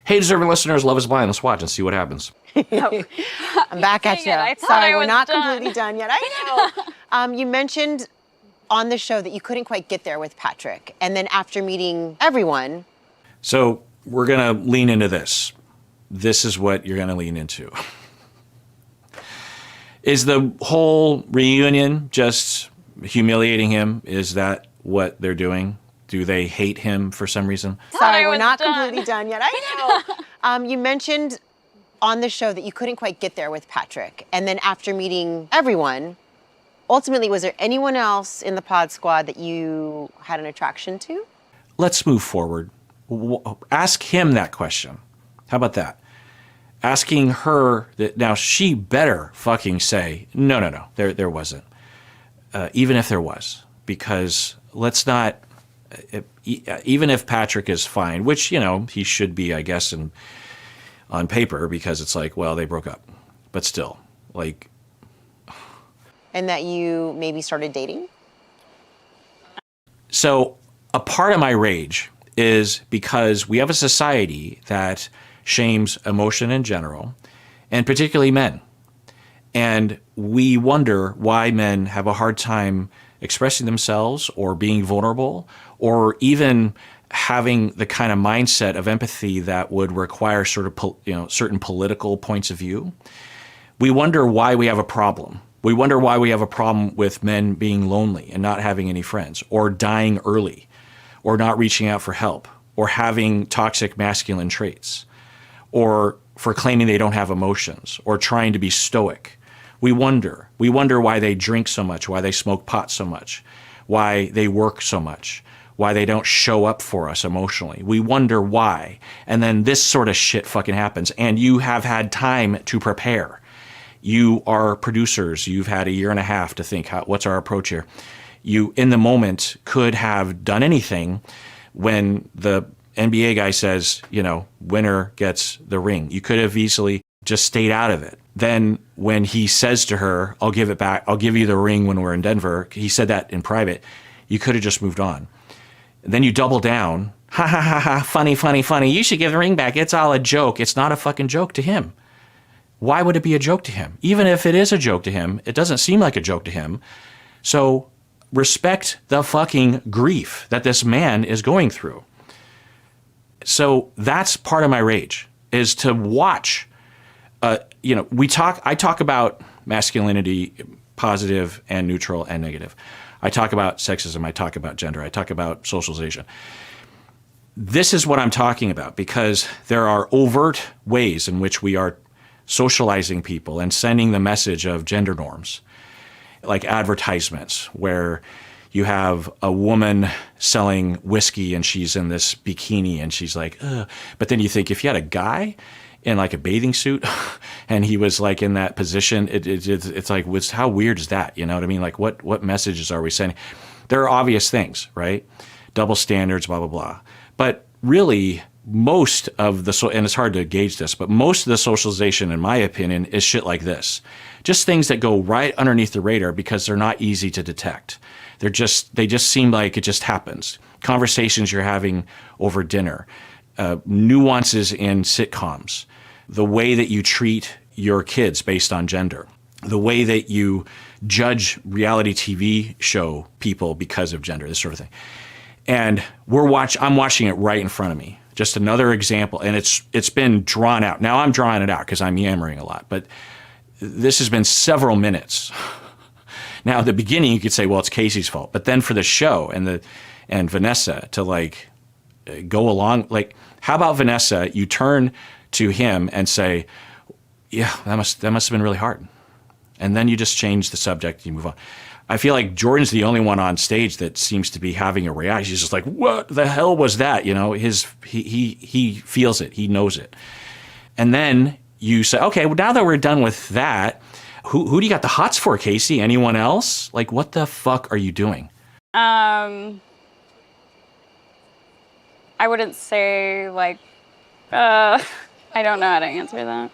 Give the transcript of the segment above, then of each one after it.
Hey, deserving listeners, Love is Blind. Let's watch and see what happens. I'm back at you. Sorry, we're not completely done yet. I know. You mentioned on the show that you couldn't quite get there with Patrick. And then after meeting everyone. So we're going to lean into this. This is what you're going to lean into. Is the whole reunion just humiliating him? Is that what they're doing? Do they hate him for some reason? Sorry, we're not completely done yet. I know. You mentioned on the show that you couldn't quite get there with Patrick. And then after meeting everyone, ultimately, was there anyone else in the pod squad that you had an attraction to? Let's move forward. Ask him that question. How about that? Asking her that now she better fucking say, no, there wasn't. Even if there was. Because let's not, even if Patrick is fine, which, he should be, I guess, on paper, because it's like, well, they broke up. But still, like. And that you maybe started dating? So a part of my rage is because we have a society that shames emotion in general, and particularly men. And we wonder why men have a hard time expressing themselves or being vulnerable or even having the kind of mindset of empathy that would require sort of, certain political points of view. We wonder why we have a problem. We wonder why we have a problem with men being lonely and not having any friends, or dying early, or not reaching out for help, or having toxic masculine traits, or for claiming they don't have emotions, or trying to be stoic. We wonder why they drink so much, why they smoke pot so much, why they work so much, why they don't show up for us emotionally. We wonder why. And then this sort of shit fucking happens. And you have had time to prepare. You are producers. You've had a year and a half to think, what's our approach here? You, in the moment, could have done anything when the NBA guy says, winner gets the ring. You could have easily just stayed out of it. Then when he says to her, I'll give it back, I'll give you the ring when we're in Denver, he said that in private, you could have just moved on. Then you double down, ha ha ha ha, funny, you should give the ring back, it's all a joke. It's not a fucking joke to him. Why would it be a joke to him? Even if it is a joke to him, it doesn't seem like a joke to him. So respect the fucking grief that this man is going through. So that's part of my rage, is to watch. I talk about masculinity, positive and neutral and negative. I talk about sexism. I talk about gender. I talk about socialization. This is what I'm talking about, because there are overt ways in which we are socializing people and sending the message of gender norms, like advertisements where you have a woman selling whiskey and she's in this bikini and she's like, ugh. But then you think, if you had a guy in like a bathing suit and he was like in that position, it's like, how weird is that? You know what I mean? Like what messages are we sending? There are obvious things, right? Double standards, blah, blah, blah. But really, most of the, and it's hard to gauge this, but most of the socialization, in my opinion, is shit like this. Just things that go right underneath the radar because they're not easy to detect. They just seem like it just happens. Conversations you're having over dinner, nuances in sitcoms, the way that you treat your kids based on gender, the way that you judge reality TV show people because of gender, this sort of thing. And I'm watching it right in front of me. Just another example, and it's been drawn out. Now I'm drawing it out because I'm yammering a lot, but this has been several minutes. Now, at the beginning, you could say, well, it's Casey's fault. But then for the show and Vanessa to like go along, like, how about Vanessa, you turn to him and say, yeah, that must have been really hard. And then you just change the subject and you move on. I feel like Jordan's the only one on stage that seems to be having a reaction. He's just like, what the hell was that? He feels it. He knows it. And then you say, okay, well, now that we're done with that, who do you got the hots for, Casey? Anyone else? Like, what the fuck are you doing? I wouldn't say, like, I don't know how to answer that.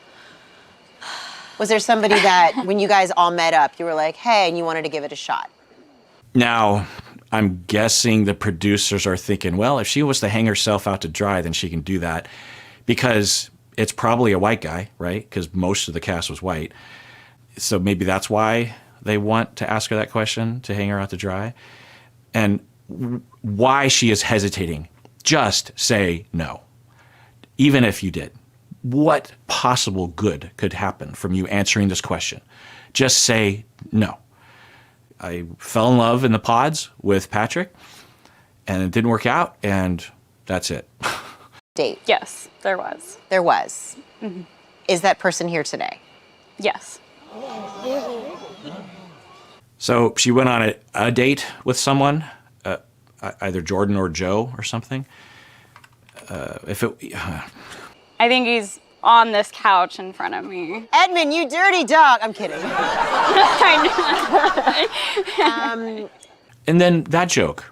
Was there somebody that, when you guys all met up, you were like, hey, and you wanted to give it a shot? Now, I'm guessing the producers are thinking, well, if she was to hang herself out to dry, then she can do that because it's probably a white guy, right? Because most of the cast was white. So maybe that's why they want to ask her that question, to hang her out to dry. And why she is hesitating, just say no. Even if you did. What possible good could happen from you answering this question? Just say no. I fell in love in the pods with Patrick, and it didn't work out, and that's it. Date. Yes, there was. There was. Is that person here today? Yes. So she went on a date with someone, either Jordan or Joe or something. I think he's on this couch in front of me. Edmund, you dirty dog. I'm kidding. And then that joke,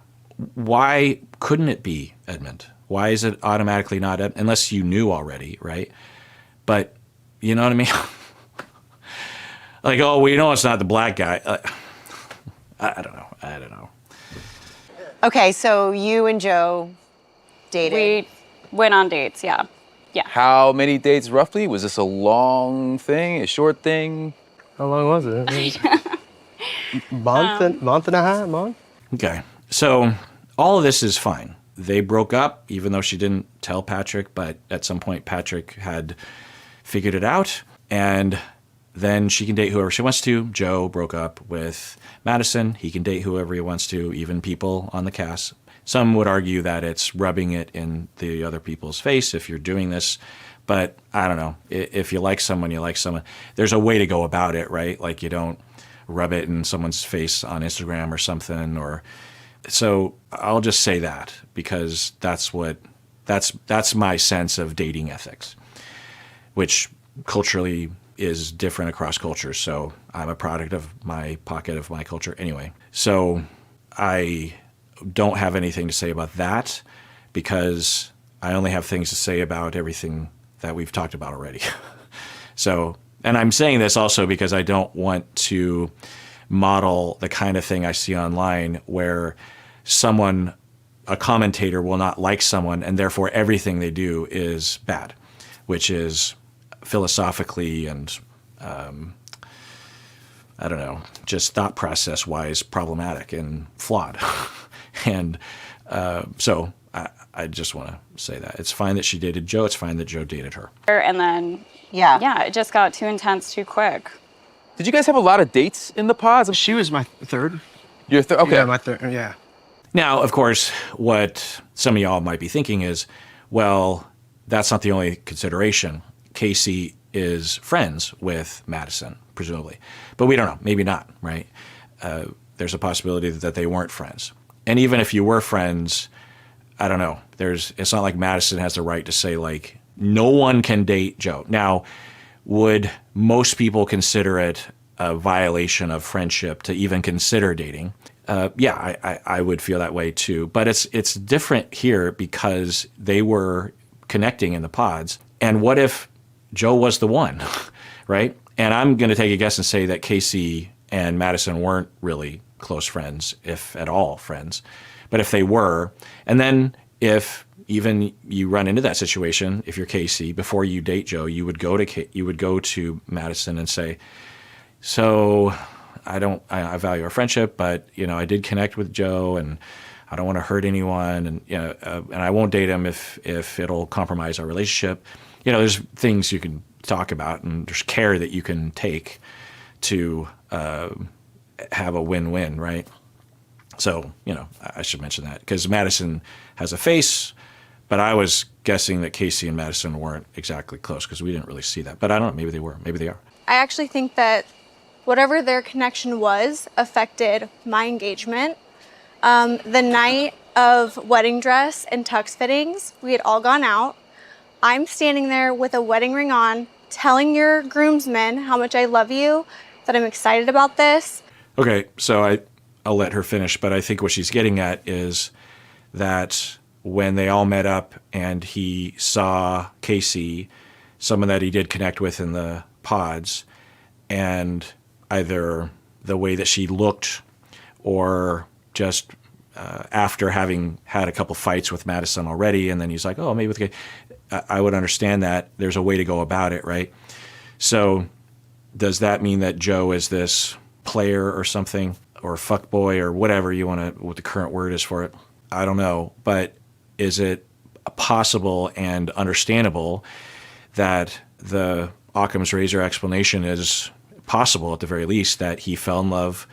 why couldn't it be Edmund? Why is it automatically not Edmund? Unless you knew already, right? But you know what I mean? Like, oh, well, you know it's not the black guy. I don't know. Okay, so you and Joe dated. We went on dates, yeah. Yeah. How many dates roughly? Was this a long thing, a short thing? How long was it? Month and a half, month? Okay. So all of this is fine. They broke up, even though she didn't tell Patrick, but at some point Patrick had figured it out. And then she can date whoever she wants to. Joe broke up with Madison. He can date whoever he wants to, even people on the cast. Some would argue that it's rubbing it in the other people's face if you're doing this. But I don't know. If you like someone, you like someone. There's a way to go about it, right? Like you don't rub it in someone's face on Instagram or something. So I'll just say that because that's my sense of dating ethics, which culturally is different across cultures. So I'm a product of my pocket of my culture anyway. So I don't have anything to say about that because I only have things to say about everything that we've talked about already. So, and I'm saying this also because I don't want to model the kind of thing I see online where a commentator will not like someone and therefore everything they do is bad, which is philosophically and I don't know, just thought process wise problematic and flawed. And so I just want to say that it's fine that she dated Joe. It's fine that Joe dated her. And then, Yeah. it just got too intense too quick. Did you guys have a lot of dates in the pods? She was my third. Your third? Okay. Yeah, my third, yeah. Now, of course, what some of y'all might be thinking is, well, that's not the only consideration. Casey is friends with Madison, presumably. But we don't know. Maybe not, right? There's a possibility that they weren't friends. And even if you were friends, I don't know. It's not like Madison has the right to say, like, no one can date Joe. Now, would most people consider it a violation of friendship to even consider dating? I would feel that way too. But it's different here because they were connecting in the pods. And what if Joe was the one, right? And I'm going to take a guess and say that Casey and Madison weren't really close friends, if at all friends. But if they were, and then if even you run into that situation, if you're Casey, before you date Joe, you would go to Madison and say, so I value our friendship, but I did connect with Joe and I don't want to hurt anyone, and and I won't date him if it'll compromise our relationship. There's things you can talk about, and there's care that you can take to have a win-win, right? So, I should mention that because Madison has a face, but I was guessing that Casey and Madison weren't exactly close because we didn't really see that. But I don't know, maybe they were, maybe they are. I actually think that whatever their connection was affected my engagement. The night of wedding dress and tux fittings, we had all gone out. I'm standing there with a wedding ring on, telling your groomsmen how much I love you, that I'm excited about this. Okay, so I'll let her finish, but I think what she's getting at is that when they all met up and he saw Casey, someone that he did connect with in the pods, and either the way that she looked or just after having had a couple fights with Madison already, and then he's like, oh, maybe with Casey. I would understand that there's a way to go about it, right? So does that mean that Joe is this player or something, or fuckboy, or whatever you want to, what the current word is for it? I don't know. But is it possible and understandable that the Occam's razor explanation is possible, at the very least, that he fell in love?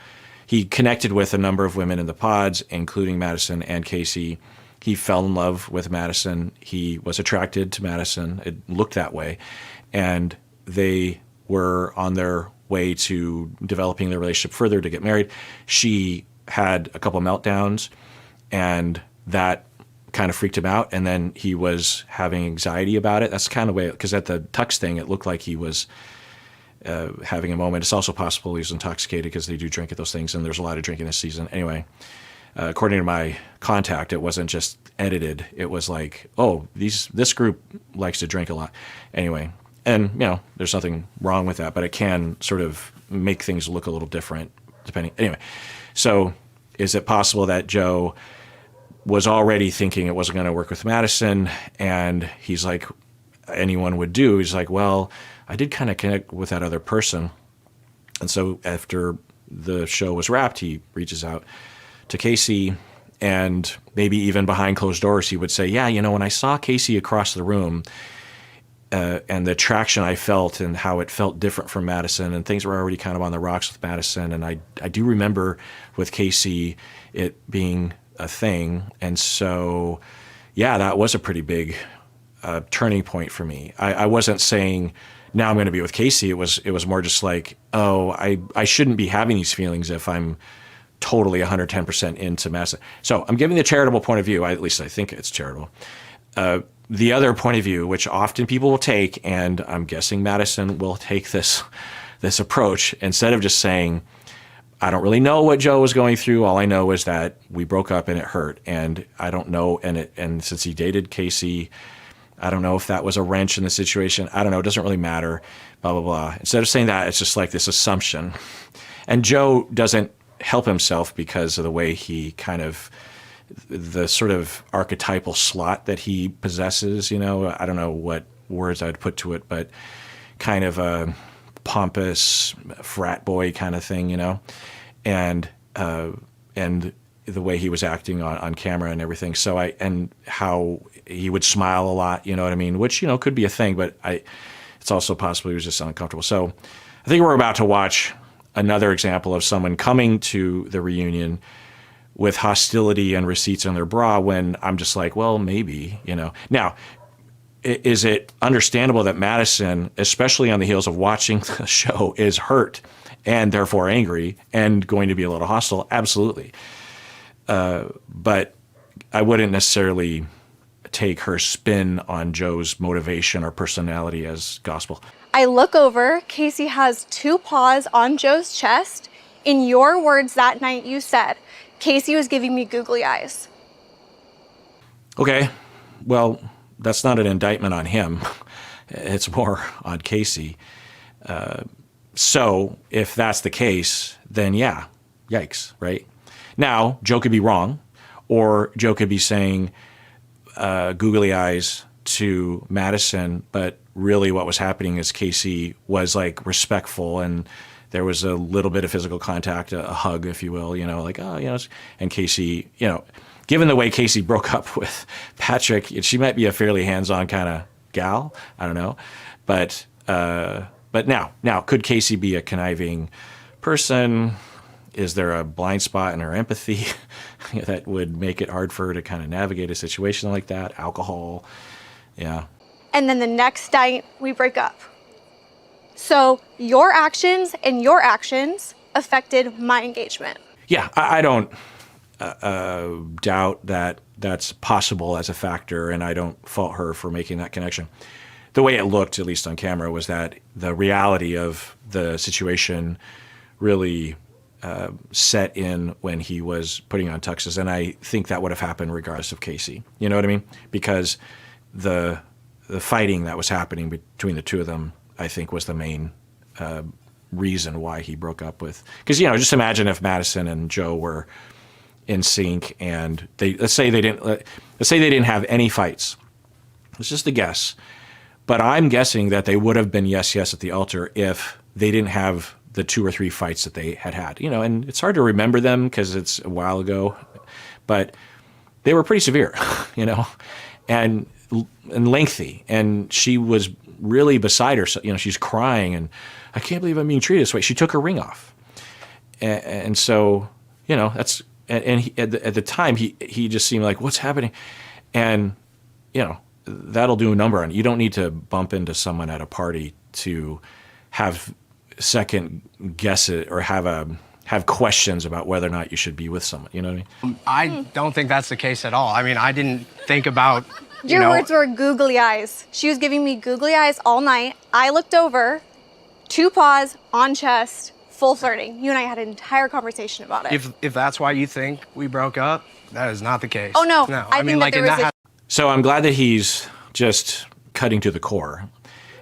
He connected with a number of women in the pods, including Madison and Casey. He fell in love with Madison. He was attracted to Madison. It looked that way. And they were on their way to developing their relationship further to get married. She had a couple meltdowns, and that kind of freaked him out. And then he was having anxiety about it. That's kind of the way, because at the Tux thing, it looked like he was having a moment. It's also possible he was intoxicated, because they do drink at those things, and there's a lot of drinking this season. Anyway, according to my contact, it wasn't just edited. It was like, oh, this group likes to drink a lot. Anyway, and there's nothing wrong with that, but it can sort of make things look a little different depending. Anyway, so is it possible that Joe was already thinking it wasn't going to work with Madison, and he's like anyone would do? He's like, well, I did kind of connect with that other person. And so after the show was wrapped, he reaches out to Casey, and maybe even behind closed doors, he would say, yeah, when I saw Casey across the room, and the attraction I felt and how it felt different from Madison, and things were already kind of on the rocks with Madison. And I do remember with Casey it being a thing. And so, yeah, that was a pretty big turning point for me. I wasn't saying, now I'm going to be with Casey. It was more just like, oh, I shouldn't be having these feelings if I'm totally 110% into Madison. So I'm giving the charitable point of view. At least I think it's charitable. The other point of view, which often people will take, and I'm guessing Madison will take this approach, instead of just saying, I don't really know what Joe was going through. All I know is that we broke up and it hurt, and I don't know. And since he dated Casey, I don't know if that was a wrench in the situation. I don't know. It doesn't really matter. Blah blah blah. Instead of saying that, it's just like this assumption. And Joe doesn't help himself because of the way he kind of, the sort of archetypal slot that he possesses. I don't know what words I'd put to it, but kind of a pompous frat boy kind of thing, and the way he was acting on camera and everything. So and how he would smile a lot, you know what I mean? Which, could be a thing, but it's also possible he was just uncomfortable. So I think we're about to watch another example of someone coming to the reunion with hostility and receipts on their bra, when I'm just like, well, maybe, Now, is it understandable that Madison, especially on the heels of watching the show, is hurt and therefore angry and going to be a little hostile? Absolutely. But I wouldn't necessarily take her spin on Joe's motivation or personality as gospel. I look over, Casey has 2 paws on Joe's chest. In your words that night, you said, Casey was giving me googly eyes. Okay, well, that's not an indictment on him. It's more on Casey. So if that's the case, then yeah, yikes, right? Now, Joe could be wrong, or Joe could be saying googly eyes to Madison, but really what was happening is Casey was like respectful, and there was a little bit of physical contact, a hug, if you will, like, oh, and Casey, given the way Casey broke up with Patrick, she might be a fairly hands-on kind of gal. I don't know. But now, could Casey be a conniving person? Is there a blind spot in her empathy that would make it hard for her to kind of navigate a situation like that? Alcohol, yeah. And then the next night, we break up. So your actions and your actions affected my engagement. Yeah, I don't doubt that that's possible as a factor, and I don't fault her for making that connection. The way it looked, at least on camera, was that the reality of the situation really set in when he was putting on tuxes, and I think that would have happened regardless of Casey. You know what I mean? Because the fighting that was happening between the two of them, I think, was the main reason why he broke up with. Because just imagine if Madison and Joe were in sync, and let's say they didn't have any fights, It's just a guess. But I'm guessing that they would have been yes, yes at the altar if they didn't have the 2 or 3 fights that they had, and it's hard to remember them because it's a while ago, but they were pretty severe, and lengthy. And she was really beside herself. She's crying and I can't believe I'm being treated this way. She took her ring off. And so, that's, and he, at the time he just seemed like, what's happening? And, that'll do a number on it. You don't need to bump into someone at a party to have second guess it or have questions about whether or not you should be with someone. You know what I mean? I don't think that's the case at all. I mean, I didn't think about, Your words were googly eyes. She was giving me googly eyes all night. I looked over, 2 paws on chest, full flirting. You and I had an entire conversation about it. if that's why you think we broke up, that is not the case. Oh, no. No, I think that there was So I'm glad that he's just cutting to the core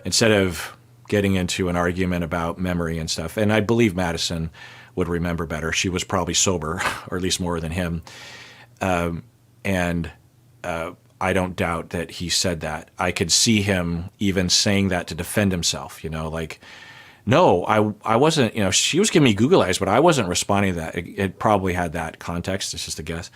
instead of getting into an argument about memory and stuff. And I believe Madison would remember better. She was probably sober, or at least more than him. And I don't doubt that he said that. I could see him even saying that to defend himself, like, no, I wasn't, she was giving me Google eyes, but I wasn't responding to that. It probably had that context. It's just a guess.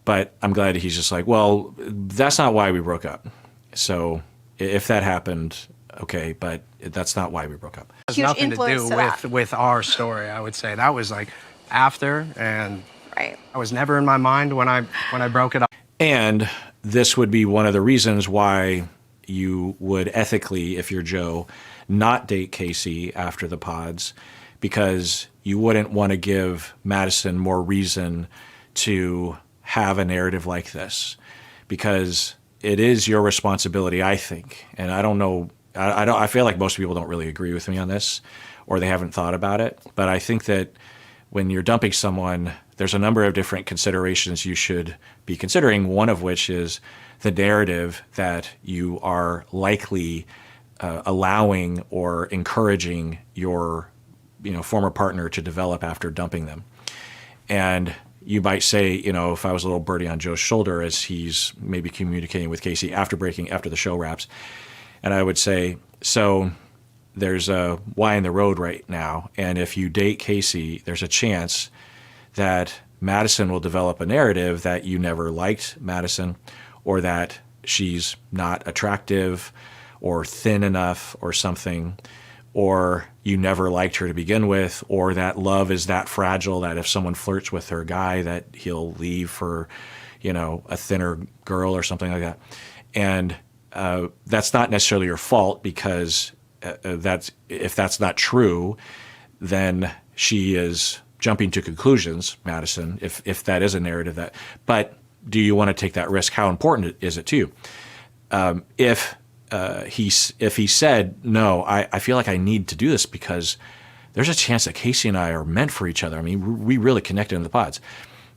But I'm glad that he's just like, well, that's not why we broke up. So if that happened, okay, but that's not why we broke up. It has huge nothing to influence do to that. with our story, I would say. That was like after, and Right. I was never in my mind when I broke it up. And this would be one of the reasons why you would ethically, if you're Joe, not date Casey after the pods, because you wouldn't want to give Madison more reason to have a narrative like this, because it is your responsibility, I think. And I don't know, I feel like most people don't really agree with me on this, or they haven't thought about it. But I think that when you're dumping someone, there's a number of different considerations you should be considering, one of which is the narrative that you are likely allowing or encouraging your former partner to develop after dumping them. And you might say, if I was a little birdie on Joe's shoulder as he's maybe communicating with Casey after the show wraps, and I would say, so there's a Y in the road right now, and if you date Casey, there's a chance that Madison will develop a narrative that you never liked Madison, or that she's not attractive or thin enough or something, or you never liked her to begin with, or that love is that fragile that if someone flirts with her guy that he'll leave for, a thinner girl or something like that. And that's not necessarily your fault, because if that's not true, then she is jumping to conclusions, Madison, if that is a narrative but do you want to take that risk? How important is it to you? If he said, no, I feel like I need to do this because there's a chance that Casey and I are meant for each other. I mean, we really connected in the pods.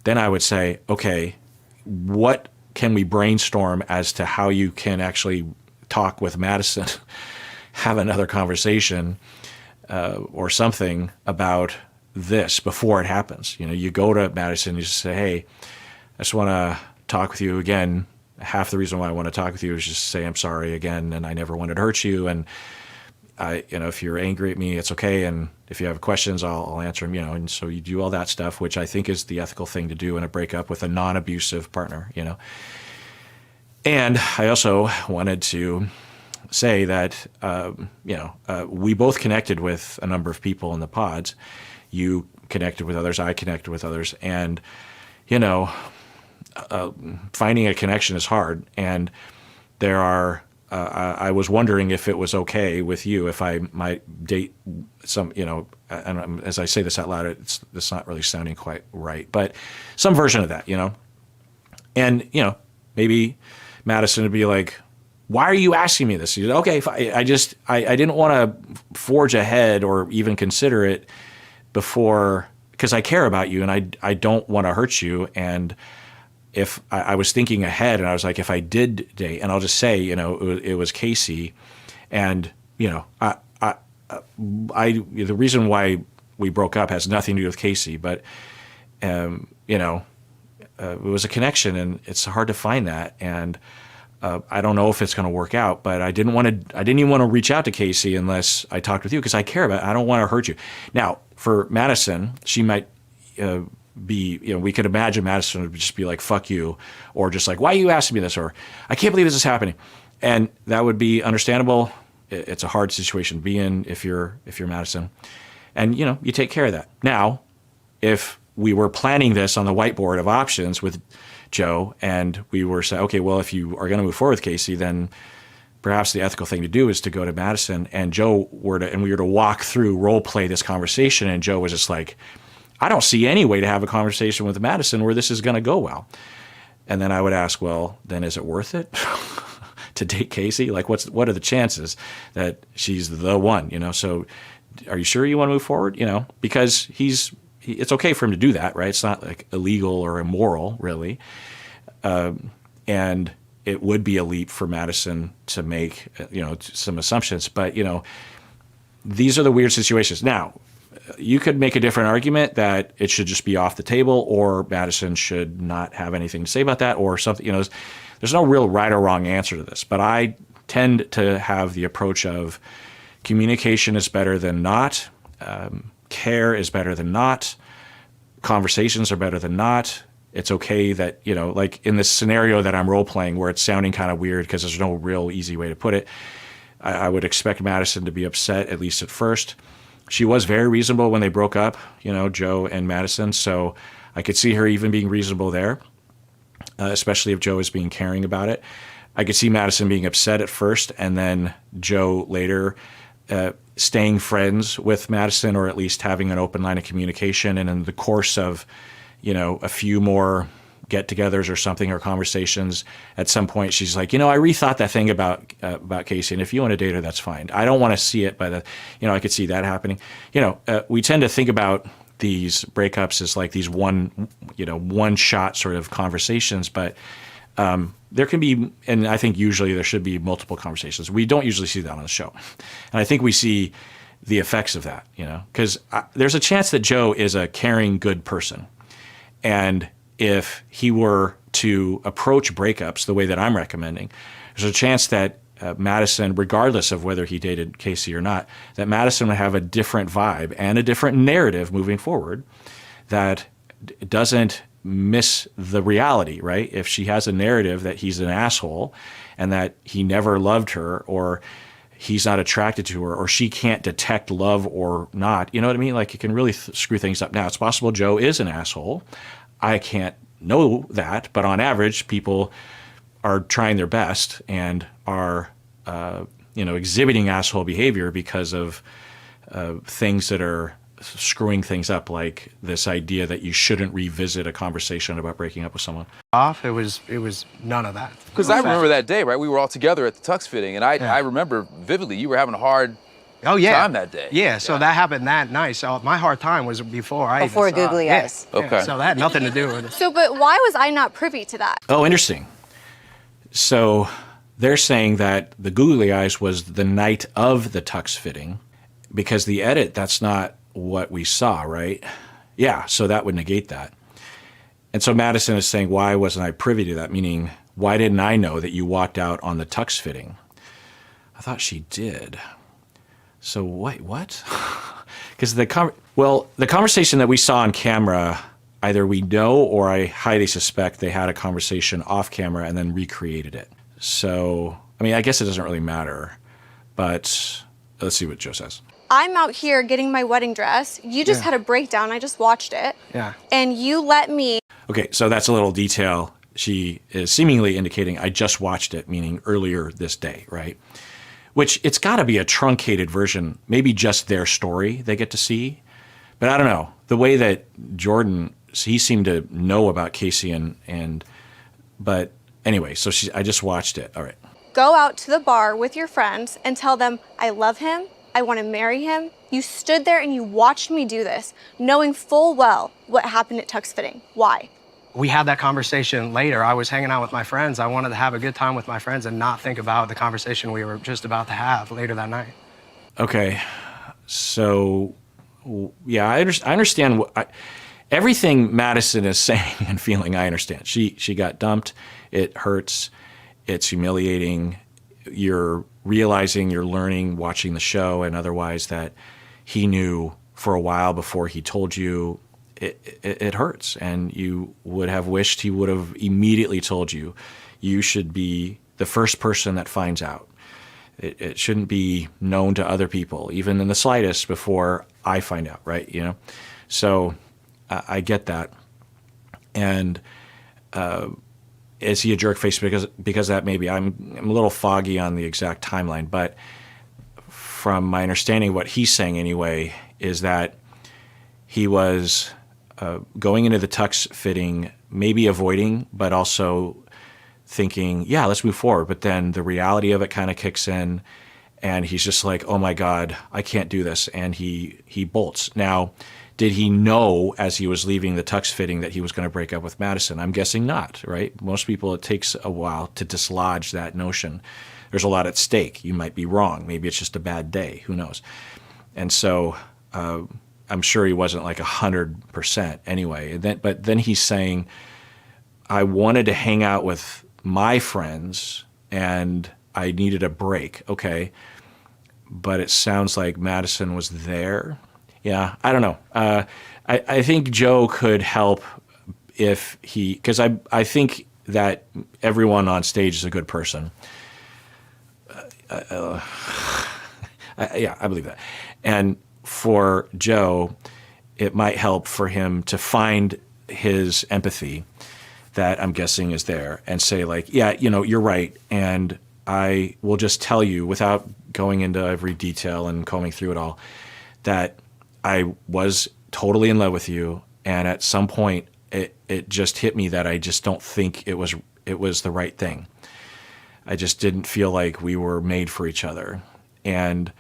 Then I would say, okay, what can we brainstorm as to how you can actually talk with Madison, have another conversation or something about this before it happens. You go to Madison, you just say, hey, I just want to talk with you again. Half the reason why I want to talk with you is just say I'm sorry again, and I never wanted to hurt you. And if you're angry at me, it's okay. And if you have questions, I'll answer them. And so you do all that stuff, which I think is the ethical thing to do in a breakup with a non-abusive partner. And I also wanted to say that we both connected with a number of people in the pods. You connected with others, I connected with others, and finding a connection is hard. And there are, I was wondering if it was okay with you if I might date some, and as I say this out loud, it's not really sounding quite right, but some version of that, And, maybe Madison would be like, why are you asking me this? Okay, I didn't want to forge ahead or even consider it before, because I care about you and I don't want to hurt you. And if I was thinking ahead, and I was like, if I did date, and I'll just say, it was Casey, and the reason why we broke up has nothing to do with Casey, but it was a connection, and it's hard to find that. And I don't know if it's going to work out, but I didn't even want to reach out to Casey unless I talked with you because I care about it. I don't want to hurt you. Now, for Madison, she might be, we could imagine Madison would just be like, fuck you, or just like, why are you asking me this? Or I can't believe this is happening. And that would be understandable. It's a hard situation to be in if you're Madison. And, you take care of that. Now, if we were planning this on the whiteboard of options with Joe, and we were saying, okay, well, if you are going to move forward with Casey, then perhaps the ethical thing to do is to go to Madison, and we were to walk through, role play this conversation, and Joe was just like, I don't see any way to have a conversation with Madison where this is going to go well. And then I would ask, well, then is it worth it to date Casey? Like, what are the chances that she's the one? So are you sure you want to move forward? Because it's okay for him to do that, right? It's not like illegal or immoral, really. And it would be a leap for Madison to make, some assumptions. But, these are the weird situations. Now, you could make a different argument that it should just be off the table, or Madison should not have anything to say about that, or something. There's no real right or wrong answer to this. But I tend to have the approach of communication is better than not. Care is better than not. Conversations are better than not. It's okay that, like in this scenario that I'm role playing where it's sounding kind of weird because there's no real easy way to put it, I would expect Madison to be upset, at least at first. She was very reasonable when they broke up, Joe and Madison. So I could see her even being reasonable there, especially if Joe is being caring about it. I could see Madison being upset at first, and then Joe later staying friends with Madison, or at least having an open line of communication. And in the course of, a few more get-togethers or something, or conversations, at some point she's like, I rethought that thing about Casey, and if you want to date her, that's fine. I don't want to see it, but I could see that happening. We tend to think about these breakups as like these one-shot sort of conversations, but there can be, and I think usually there should be multiple conversations. We don't usually see that on the show. And I think we see the effects of that, because there's a chance that Joe is a caring, good person. And if he were to approach breakups the way that I'm recommending, there's a chance that Madison, regardless of whether he dated Casey or not, that Madison would have a different vibe and a different narrative moving forward that doesn't miss the reality, right? If she has a narrative that he's an asshole and that he never loved her, or he's not attracted to her, or she can't detect love or not, you know what I mean? Like, it can really screw things up. Now, it's possible Joe is an asshole. I can't know that, but on average, people are trying their best and are, exhibiting asshole behavior because of things that are screwing things up, like this idea that you shouldn't revisit a conversation about breaking up with someone. It was none of that. Because I remember that day, right? We were all together at the tux fitting, and I remember vividly you were having a hard time that day. Yeah, so that happened that night. So my hard time was before Googly eyes. Yeah. Okay. So that had nothing to do with it. So, but why was I not privy to that? Oh, interesting. So they're saying that the googly eyes was the night of the tux fitting, because the edit, that's not what we saw, right? Yeah, so that would negate that. And so Madison is saying, why wasn't I privy to that? Meaning, why didn't I know that you walked out on the tux fitting? I thought she did. So wait, what? Because the conversation that we saw on camera, either we know or I highly suspect they had a conversation off camera and then recreated it. So, I guess it doesn't really matter, but let's see what Joe says. I'm out here getting my wedding dress. You just had a breakdown. I just watched it. Yeah. And you let me. Okay, so that's a little detail. She is seemingly indicating, I just watched it, meaning earlier this day, right? Which it's got to be a truncated version, maybe just their story they get to see. But I don't know. The way that Jordan, he seemed to know about Casey but anyway, so I just watched it. All right. Go out to the bar with your friends and tell them, I love him. I want to marry him. You stood there and you watched me do this, knowing full well what happened at tux fitting. Why? We had that conversation later. I was hanging out with my friends. I wanted to have a good time with my friends and not think about the conversation we were just about to have later that night. Okay. So, yeah, I understand everything Madison is saying and feeling. I understand. She got dumped. It hurts. It's humiliating. You're realizing, you're learning, watching the show and otherwise that he knew for a while before he told you. It hurts, and you would have wished he would have immediately told you. You should be the first person that finds out. It shouldn't be known to other people, even in the slightest, before I find out, right? You know, so I get that. And is he a jerk face because of that? Maybe I'm a little foggy on the exact timeline, but from my understanding, what he's saying anyway is that he was going into the tux fitting, maybe avoiding, but also thinking, yeah, let's move forward. But then the reality of it kind of kicks in, and he's just like, oh my God, I can't do this. And he bolts. Now, did he know as he was leaving the tux fitting that he was going to break up with Madison? I'm guessing not, right? Most people, it takes a while to dislodge that notion. There's a lot at stake. You might be wrong. Maybe it's just a bad day. Who knows? And so I'm sure he wasn't like 100% anyway. But then he's saying, I wanted to hang out with my friends and I needed a break. Okay. But it sounds like Madison was there. Yeah, I don't know. I think Joe could help if because I think that everyone on stage is a good person. Yeah, I believe that. And for Joe, it might help for him to find his empathy that I'm guessing is there and say like, yeah, you know, you're right. And I will just tell you without going into every detail and combing through it all that I was totally in love with you. And at some point it just hit me that I just don't think it was the right thing. I just didn't feel like we were made for each other. And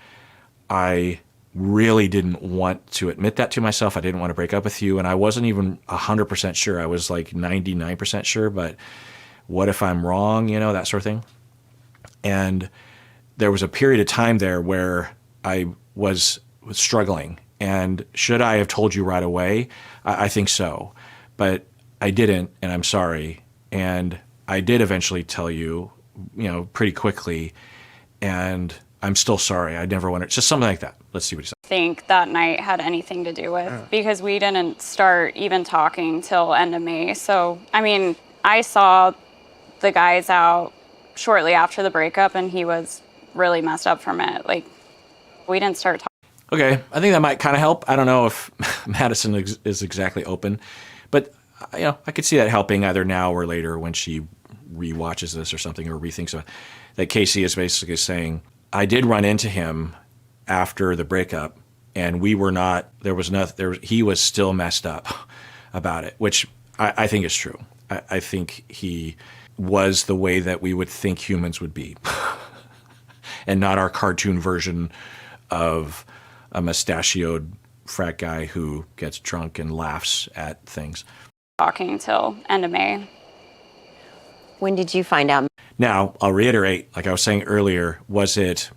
I really didn't want to admit that to myself. I didn't want to break up with you. And I wasn't even 100% sure. I was like 99% sure, but what if I'm wrong, you know, that sort of thing. And there was a period of time there where I was struggling. And should I have told you right away? I think so. But I didn't, and I'm sorry. And I did eventually tell you, you know, pretty quickly. And I'm still sorry. I never wanted, just something like that. Let's see what he said. I think that night had anything to do with, because we didn't start even talking till end of May. So, I mean, I saw the guys out shortly after the breakup and he was really messed up from it. Like, we didn't start talking. Okay, I think that might kind of help. I don't know if Madison is exactly open, but you know, I could see that helping either now or later when she rewatches this or something or rethinks of it. That Casey is basically saying, I did run into him after the breakup, and we were not. He was still messed up about it, which I think is true. I think he was the way that we would think humans would be, and not our cartoon version of a mustachioed frat guy who gets drunk and laughs at things. Talking till end of May. When did you find out? Now, I'll reiterate, like I was saying earlier, was it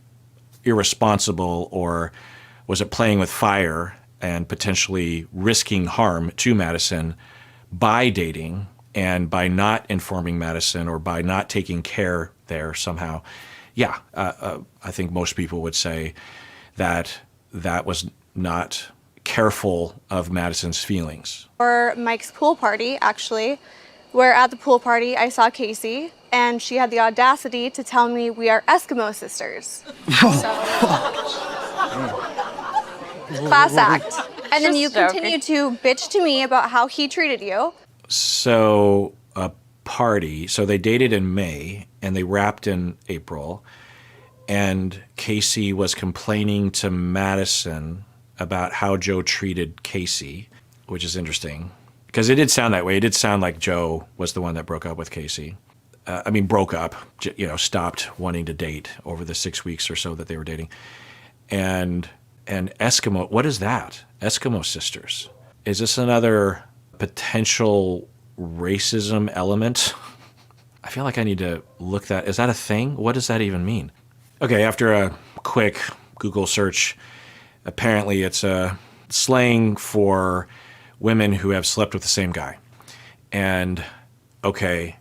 irresponsible or was it playing with fire and potentially risking harm to Madison by dating and by not informing Madison or by not taking care there somehow? Yeah, I think most people would say that that was not careful of Madison's feelings. Or Mike's pool party, actually, where at the pool party I saw Casey and she had the audacity to tell me we are Eskimo sisters. Class act. And then you continue to bitch to me about how he treated you. So a party, so they dated in May and they wrapped in April. And Casey was complaining to Madison about how Joe treated Casey, which is interesting. Because it did sound that way. It did sound like Joe was the one that broke up with Casey. Broke up, you know, stopped wanting to date over the 6 weeks or so that they were dating. And Eskimo, what is that? Eskimo sisters. Is this another potential racism element? I feel like I need to look that. Is that a thing? What does that even mean? Okay, after a quick Google search, apparently it's a slang for women who have slept with the same guy. And okay,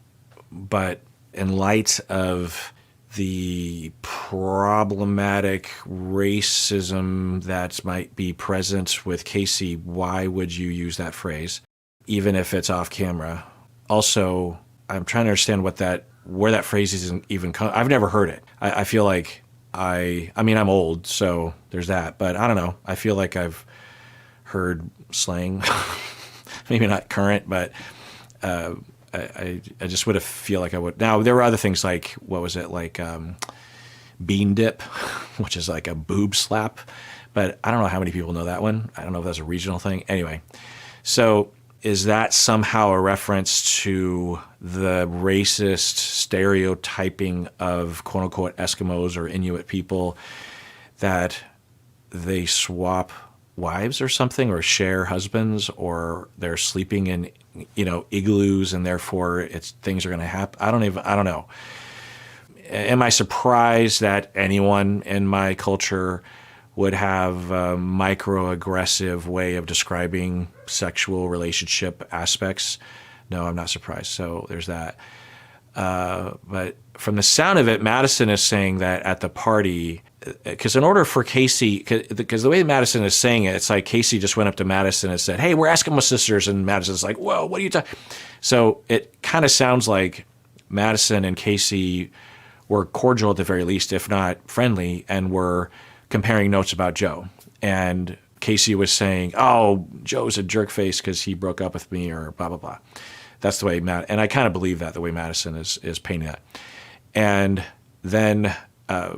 but in light of the problematic racism that might be present with Casey, why would you use that phrase, even if it's off camera? Also, I'm trying to understand where that phrase isn't even I've never heard it. I feel like I mean, I'm old, so there's that, but I don't know. I feel like I've heard slang, maybe not current, but I just would have feel like I would. Now, there were other things like, what was it, like bean dip, which is like a boob slap, but I don't know how many people know that one. I don't know if that's a regional thing. Anyway, so is that somehow a reference to the racist stereotyping of quote-unquote Eskimos or Inuit people, that they swap wives or something, or share husbands, or they're sleeping in, igloos, and therefore things are going to happen? I don't know. Am I surprised that anyone in my culture would have a microaggressive way of describing sexual relationship aspects? No, I'm not surprised. So there's that. But from the sound of it, Madison is saying that at the party, because in order for Casey, because the way Madison is saying it, it's like Casey just went up to Madison and said, "Hey, we're Eskimo sisters," and Madison's like, "Whoa, what are you talking?" So it kind of sounds like Madison and Casey were cordial at the very least, if not friendly, and were comparing notes about Joe. And Casey was saying, "Oh, Joe's a jerk face because he broke up with me," or blah, blah, blah. That's the way and I kind of believe that, the way Madison is painting that. And then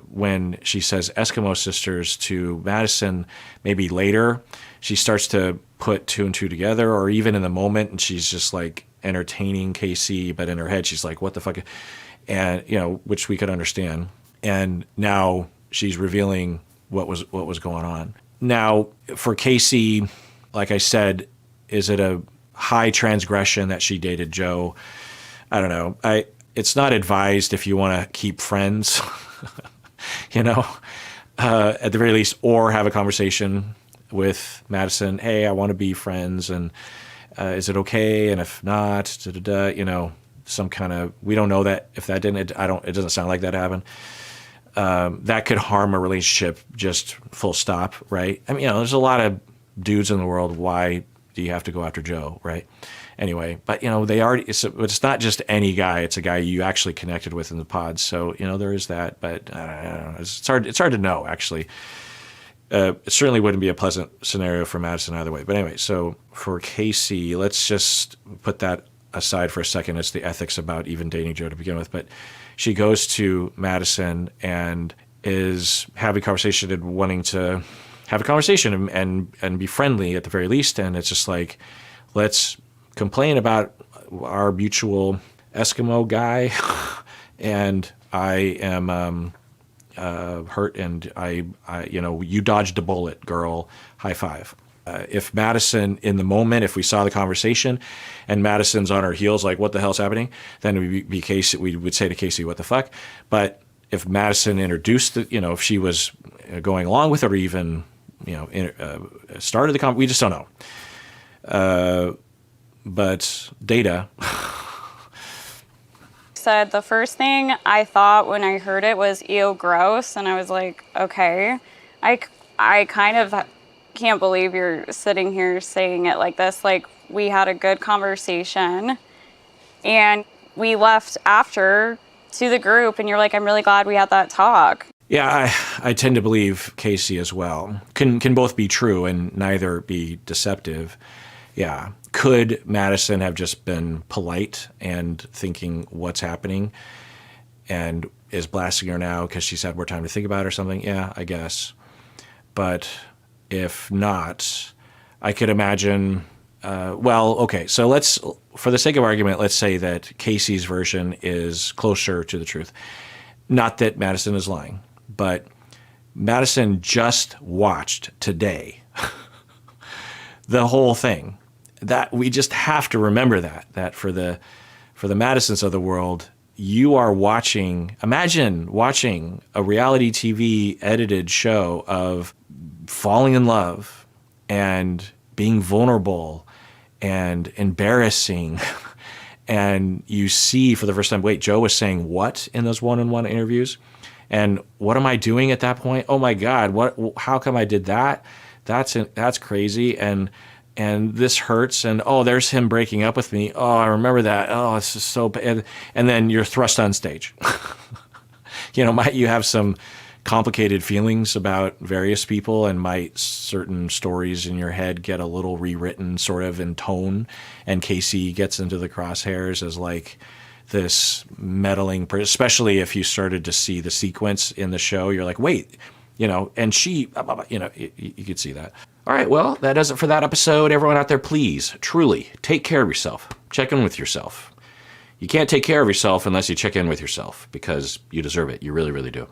when she says Eskimo sisters to Madison, maybe later, she starts to put two and two together, or even in the moment, and she's just like entertaining Casey, but in her head, she's like, "What the fuck?" And, which we could understand. And now she's revealing what was going on. Now, for Casey, like I said, is it a high transgression that she dated Joe? I don't know. It's not advised if you want to keep friends, at the very least, or have a conversation with Madison. "Hey, I want to be friends, and is it okay? And if not, some kind of, we don't know that if that didn't, it doesn't sound like that happened. That could harm a relationship, just full stop, right? I mean, there's a lot of dudes in the world. Why do you have to go after Joe, right? Anyway, but it's not just any guy. It's a guy you actually connected with in the pod. So, there is that, but I don't know. It's hard to know, actually. It certainly wouldn't be a pleasant scenario for Madison either way. But anyway, so for Casey, let's just put that aside for a second. It's the ethics about even dating Joe to begin with. But she goes to Madison and is having a conversation and wanting to have a conversation and be friendly at the very least. And it's just like, let's complain about our mutual Eskimo guy. And I am hurt, and I you dodged a bullet, girl. High five. If Madison, in the moment, if we saw the conversation and Madison's on her heels, like, what the hell's happening? Then we would say to Casey, what the fuck? But if Madison introduced if she was going along with it, or even, started the conversation, we just don't know. But data. Said the first thing I thought when I heard it was, "Ew, gross," and I was like, okay. I kind of can't believe you're sitting here saying it like this. Like, we had a good conversation, and we left after to the group, and you're like, "I'm really glad we had that talk." Yeah, I tend to believe Casey as well. Can both be true and neither be deceptive. Yeah. Could Madison have just been polite and thinking what's happening, and is blasting her now because she's had more time to think about it or something? Yeah, I guess. But if not, I could imagine, okay, so let's, for the sake of argument, let's say that Casey's version is closer to the truth. Not that Madison is lying, but Madison just watched today the whole thing. That we just have to remember that for the Madisons of the world, you are imagine watching a reality TV edited show of falling in love and being vulnerable and embarrassing and you see for the first time, wait, Joe was saying what in those one-on-one interviews? And what am I doing at that point? Oh my God, how come I did that? That's crazy. And this hurts. And oh, there's him breaking up with me. Oh, I remember that. Oh, this is so bad. And then you're thrust on stage. Might you have some complicated feelings about various people, and might certain stories in your head get a little rewritten sort of in tone, and Casey gets into the crosshairs as like this meddling person, especially if you started to see the sequence in the show. You're like, wait, and she, you could see that. All right, well, that does it for that episode. Everyone out there, please, truly, take care of yourself. Check in with yourself. You can't take care of yourself unless you check in with yourself, because you deserve it. You really, really do.